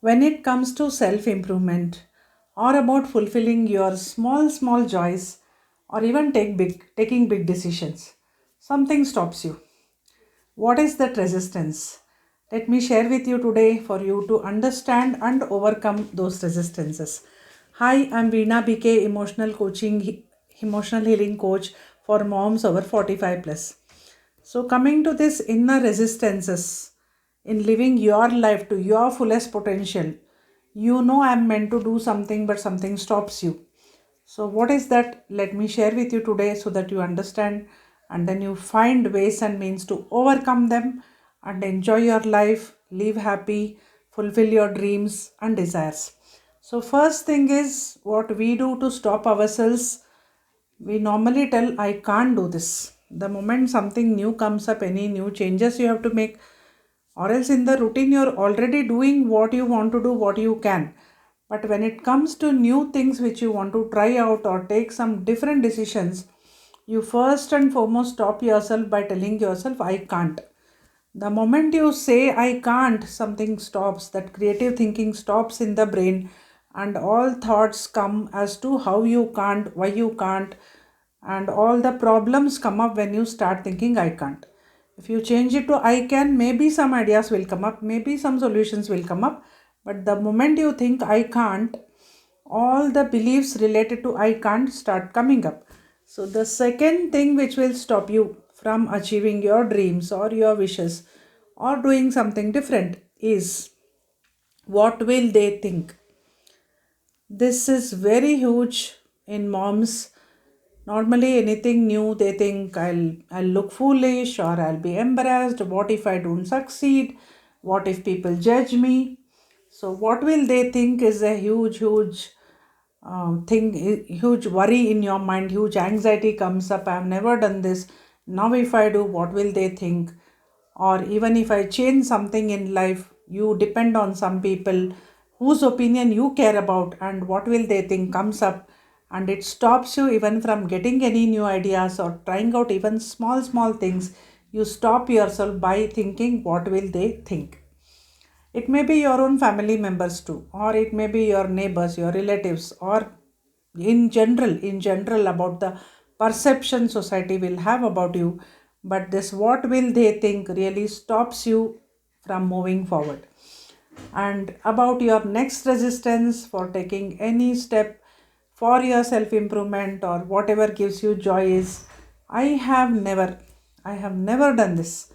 When it comes to self improvement or about fulfilling your small joys or even taking big decisions, something stops you. What is that resistance? Let me share with you today for you to understand and overcome those resistances. Hi, I'm Veena BK, emotional healing coach for moms over 45 plus. So, coming to this inner resistances in living your life to your fullest potential, you know I'm meant to do something, but something stops you. So, what is that? Let me share with you today so that you understand and then you find ways and means to overcome them and enjoy your life, live happy, fulfill your dreams and desires. So, first thing is what we do to stop ourselves. We normally tell, I can't do this. The moment something new comes up, any new changes you have to make, or else in the routine, you're already doing what you want to do, what you can. But when it comes to new things which you want to try out or take some different decisions, you first and foremost stop yourself by telling yourself, I can't. The moment you say, I can't, something stops. That creative thinking stops in the brain, and all thoughts come as to how you can't, why you can't, and all the problems come up when you start thinking, I can't. If you change it to I can, maybe some ideas will come up, maybe some solutions will come up. But the moment you think I can't, all the beliefs related to I can't start coming up. So, the second thing which will stop you from achieving your dreams or your wishes or doing something different is what will they think? This is very huge in moms. Normally, anything new, they think I'll look foolish or I'll be embarrassed. What if I don't succeed? What if people judge me? So, what will they think is a huge huge worry in your mind, huge anxiety comes up. I've never done this. Now, if I do, what will they think? Or even if I change something in life, you depend on some people whose opinion you care about, and what will they think comes up, and it stops you even from getting any new ideas or trying out even small things. You stop yourself by thinking, what will they think? It may be your own family members too, or it may be your neighbors, your relatives, or in general about the perception society will have about you. But this what will they think really stops you from moving forward. And about your next resistance for taking any step for your self improvement or whatever gives you joy is I have never, I have never done this.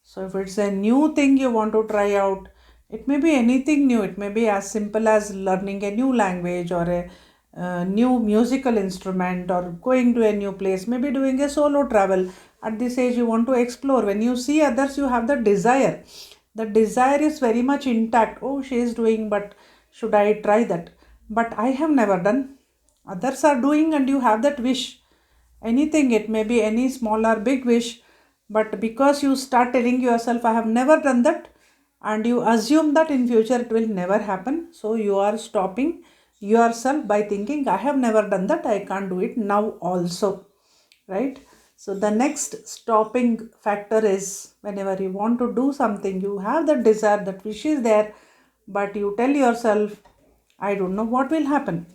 So if it's a new thing you want to try out, it may be anything new. It may be as simple as learning a new language or a new musical instrument or going to a new place, maybe doing a solo travel. At this age, you want to explore. When you see others, you have the desire. The desire is very much intact. Oh, she is doing, but should I try that? But I have never done. Others are doing, and you have that wish. Anything, it may be any small or big wish, but because you start telling yourself, I have never done that, and you assume that in future it will never happen, so you are stopping yourself by thinking, I have never done that, I can't do it now also, right? So the next stopping factor is whenever you want to do something, you have that desire, that wish is there, but you tell yourself, I don't know what will happen,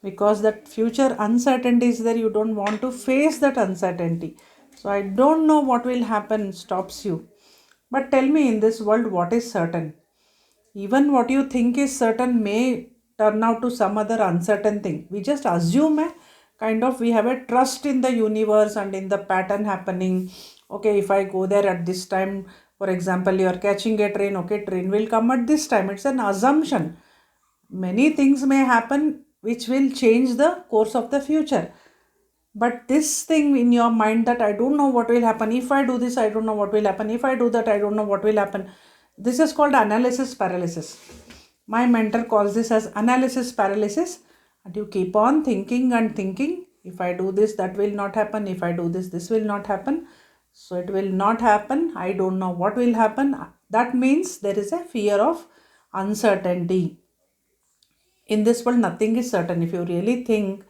because that future uncertainty is there. You don't want to face that uncertainty. So I don't know what will happen stops you. But tell me, in this world, what is certain? Even what you think is certain may turn out to some other uncertain thing. We just assume a kind of, we have a trust in the universe and in the pattern happening. Okay, if I go there at this time, for example, you are catching a train, okay, train will come at this time. It's an assumption. Many things may happen which will change the course of the future. But this thing in your mind that I don't know what will happen. If I do this, I don't know what will happen. If I do that, I don't know what will happen. This is called analysis paralysis. My mentor calls this as analysis paralysis. And you keep on thinking and thinking. If I do this, that will not happen. If I do this, this will not happen. So it will not happen. I don't know what will happen. That means there is a fear of uncertainty. In this world, nothing is certain. If you really think,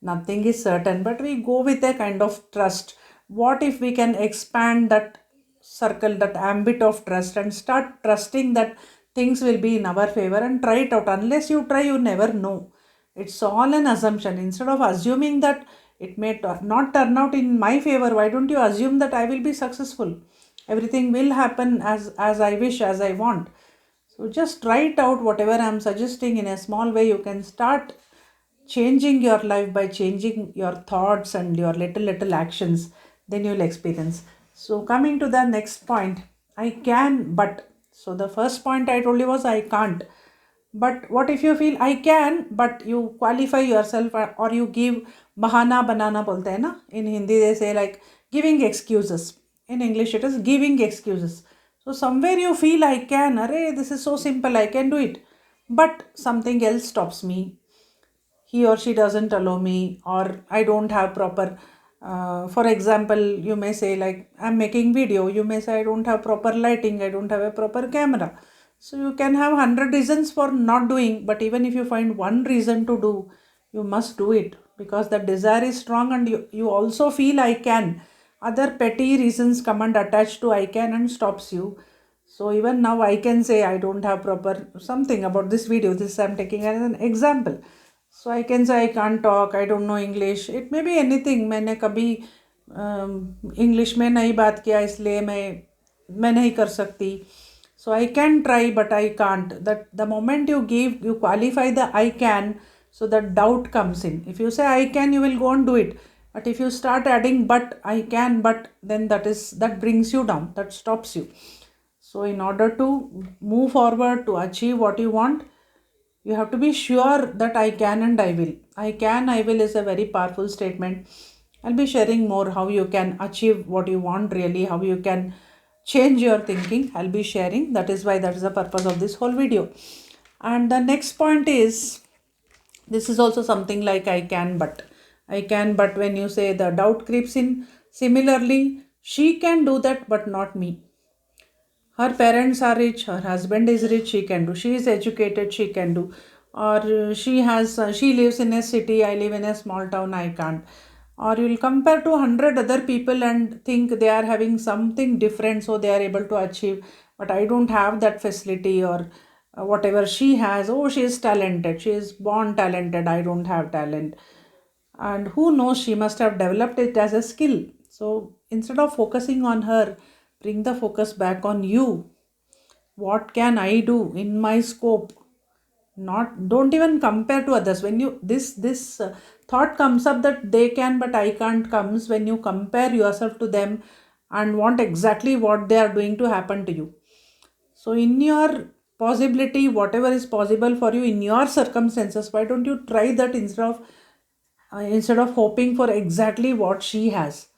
nothing is certain, but we go with a kind of trust. What if we can expand that circle, that ambit of trust, and start trusting that things will be in our favor, and try it out. Unless you try, you never know. It's all an assumption. Instead of assuming that it may not turn out in my favor, why don't you assume that I will be successful? Everything will happen as I wish, as I want. So just try it out. Whatever I'm suggesting in a small way, you can start changing your life by changing your thoughts and your little actions. Then you'll experience. So coming to the next point, I can but. So the first point I told you was I can't. But what if you feel I can, but you qualify yourself, or you give bahana banana bolte hai na? In Hindi they say like giving excuses. In English it is giving excuses. So somewhere you feel I can, array, this is so simple, I can do it. But something else stops me. He or she doesn't allow me, or I don't have proper, for example, you may say like I'm making video, you may say I don't have proper lighting, I don't have a proper camera. So you can have 100 reasons for not doing, but even if you find one reason to do, you must do it, because the desire is strong, and you also feel I can. Other petty reasons come and attach to I can and stops you. So even now I can say I don't have proper something about this video. This I'm taking as an example. So I can say I can't talk, I don't know English. It may be anything. मैंने कभी English में नहीं बात किया, इसलिए मैं नहीं कर सकती. So I can try, but I can't. That the moment you qualify the I can, so that doubt comes in. If you say I can, you will go and do it. But if you start adding but I can, but, then that brings you down, that stops you. So in order to move forward, to achieve what you want, you have to be sure that I can and I will. I can, I will is a very powerful statement. I'll be sharing more how you can achieve what you want really, how you can change your thinking. I'll be sharing. That is why that is the purpose of this whole video. And the next point is, this is also something like I can but. I can but, when you say the doubt creeps in. Similarly, she can do that but not me. Her parents are rich, her husband is rich, she can do. She is educated, she can do. Or she lives in a city, I live in a small town, I can't. Or you will compare to 100 other people and think they are having something different, so they are able to achieve, but I don't have that facility, or whatever she has. Oh, she is talented, she is born talented, I don't have talent. And who knows, she must have developed it as a skill. So instead of focusing on her, bring the focus back on you. What can I do in my scope? Not, don't even compare to others. When you this thought comes up that they can but I can't, comes when you compare yourself to them and want exactly what they are doing to happen to you. So in your possibility, whatever is possible for you in your circumstances, why don't you try that instead of hoping for exactly what she has?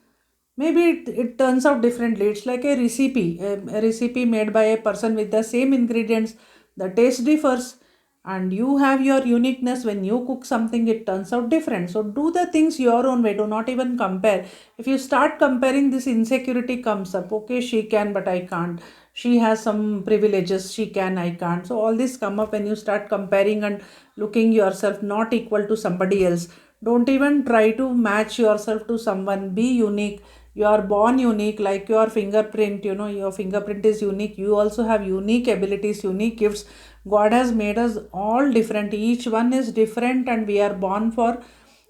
Maybe it turns out differently. It's like a recipe made by a person with the same ingredients. The taste differs, and you have your uniqueness. When you cook something, it turns out different. So do the things your own way. Do not even compare. If you start comparing, this insecurity comes up. Okay, she can, but I can't. She has some privileges. She can, I can't. So all this come up when you start comparing and looking yourself not equal to somebody else. Don't even try to match yourself to someone. Be unique. You are born unique, like your fingerprint. Your fingerprint is unique. You also have unique abilities, unique gifts. God has made us all different. Each one is different, and we are born for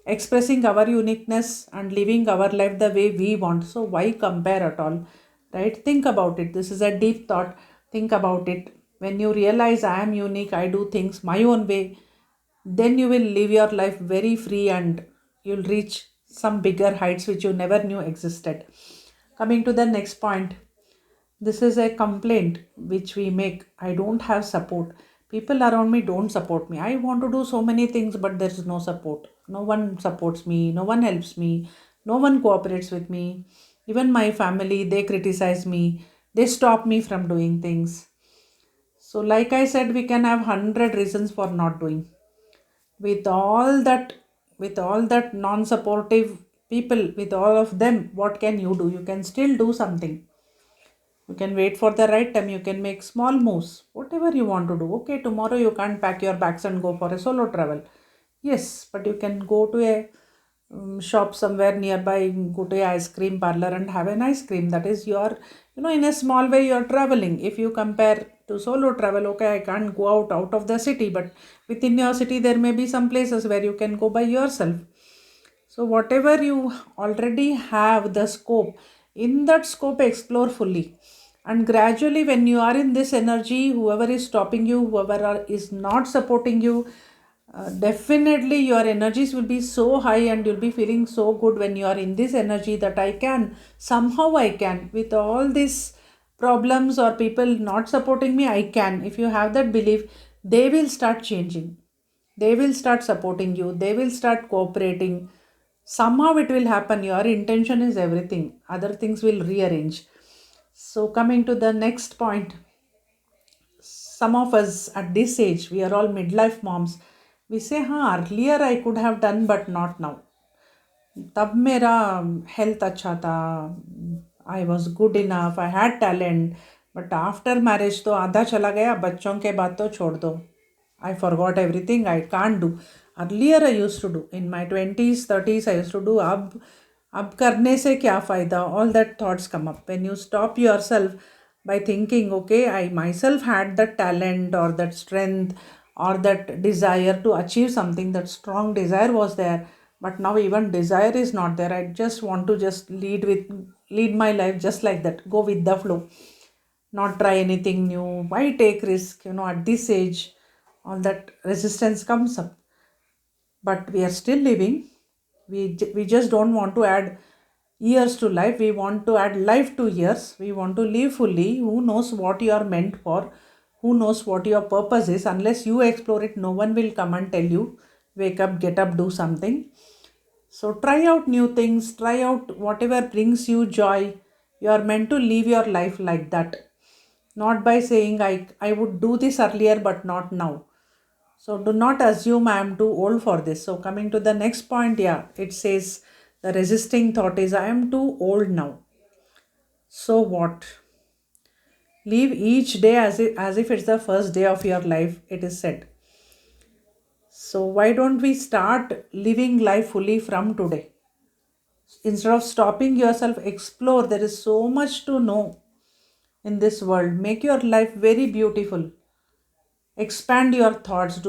expressing our uniqueness and living our life the way we want. So why compare at all? Right? Think about it. This is a deep thought. Think about it. When you realize I am unique, I do things my own way, then you will live your life very free, and you'll reach some bigger heights which you never knew existed. Coming to the next point, this is a complaint which we make. I don't have support. People around me don't support me. I want to do so many things, but there is no support. No one supports me. No one helps me. No one cooperates with me. Even my family, they criticize me. They stop me from doing things. So, like I said, we can have 100 reasons for not doing. With all that, non-supportive people, with all of them, what can you do? You can still do something. You can wait for the right time. You can make small moves. Whatever you want to do. Okay, tomorrow you can't pack your bags and go for a solo travel. Yes, but you can go to a shop somewhere nearby, go to a ice cream parlor and have an ice cream. That is your, in a small way you're traveling. If you compare to solo travel. Okay, I can't go out of the city, but within your city there may be some places where you can go by yourself. So whatever you already have the scope, in that scope explore fully. And gradually when you are in this energy, whoever is stopping you, is not supporting you, definitely your energies will be so high and you'll be feeling so good when you are in this energy that somehow I can, with all these problems or people not supporting me, I can. If you have that belief, they will start changing. They will start supporting you. They will start cooperating. Somehow it will happen. Your intention is everything. Other things will rearrange. So, coming to the next point, some of us at this age, we are all midlife moms. We say, earlier I could have done, but not now. तब मेरा health अच्छा था, I was good enough, I had talent, but after marriage तो आधा चला गया, बच्चों के बाद तो छोड़ दो. I forgot everything. I can't do. Earlier I used to do. In my 20s, 30s, I used to do. अब करने से क्या फ़ायदा? All that thoughts come up. When you stop yourself by thinking, okay, I myself had that talent or that strength or that desire to achieve something, that strong desire was there. But now even desire is not there. I just want to just lead my life just like that. Go with the flow, not try anything new. Why take risk? At this age, all that resistance comes up. But we are still living. We just don't want to add years to life. We want to add life to years. We want to live fully. Who knows what you are meant for? Who knows what your purpose is? Unless you explore it, no one will come and tell you, wake up, get up, do something. So try out new things, try out whatever brings you joy. You are meant to live your life like that. Not by saying, I would do this earlier but not now. So do not assume I am too old for this. So coming to the next point, yeah, it says the resisting thought is I am too old now. So what? Live each day as if it's the first day of your life, it is said. So why don't we start living life fully from today? Instead of stopping yourself, explore. There is so much to know in this world. Make your life very beautiful. Expand your thoughts.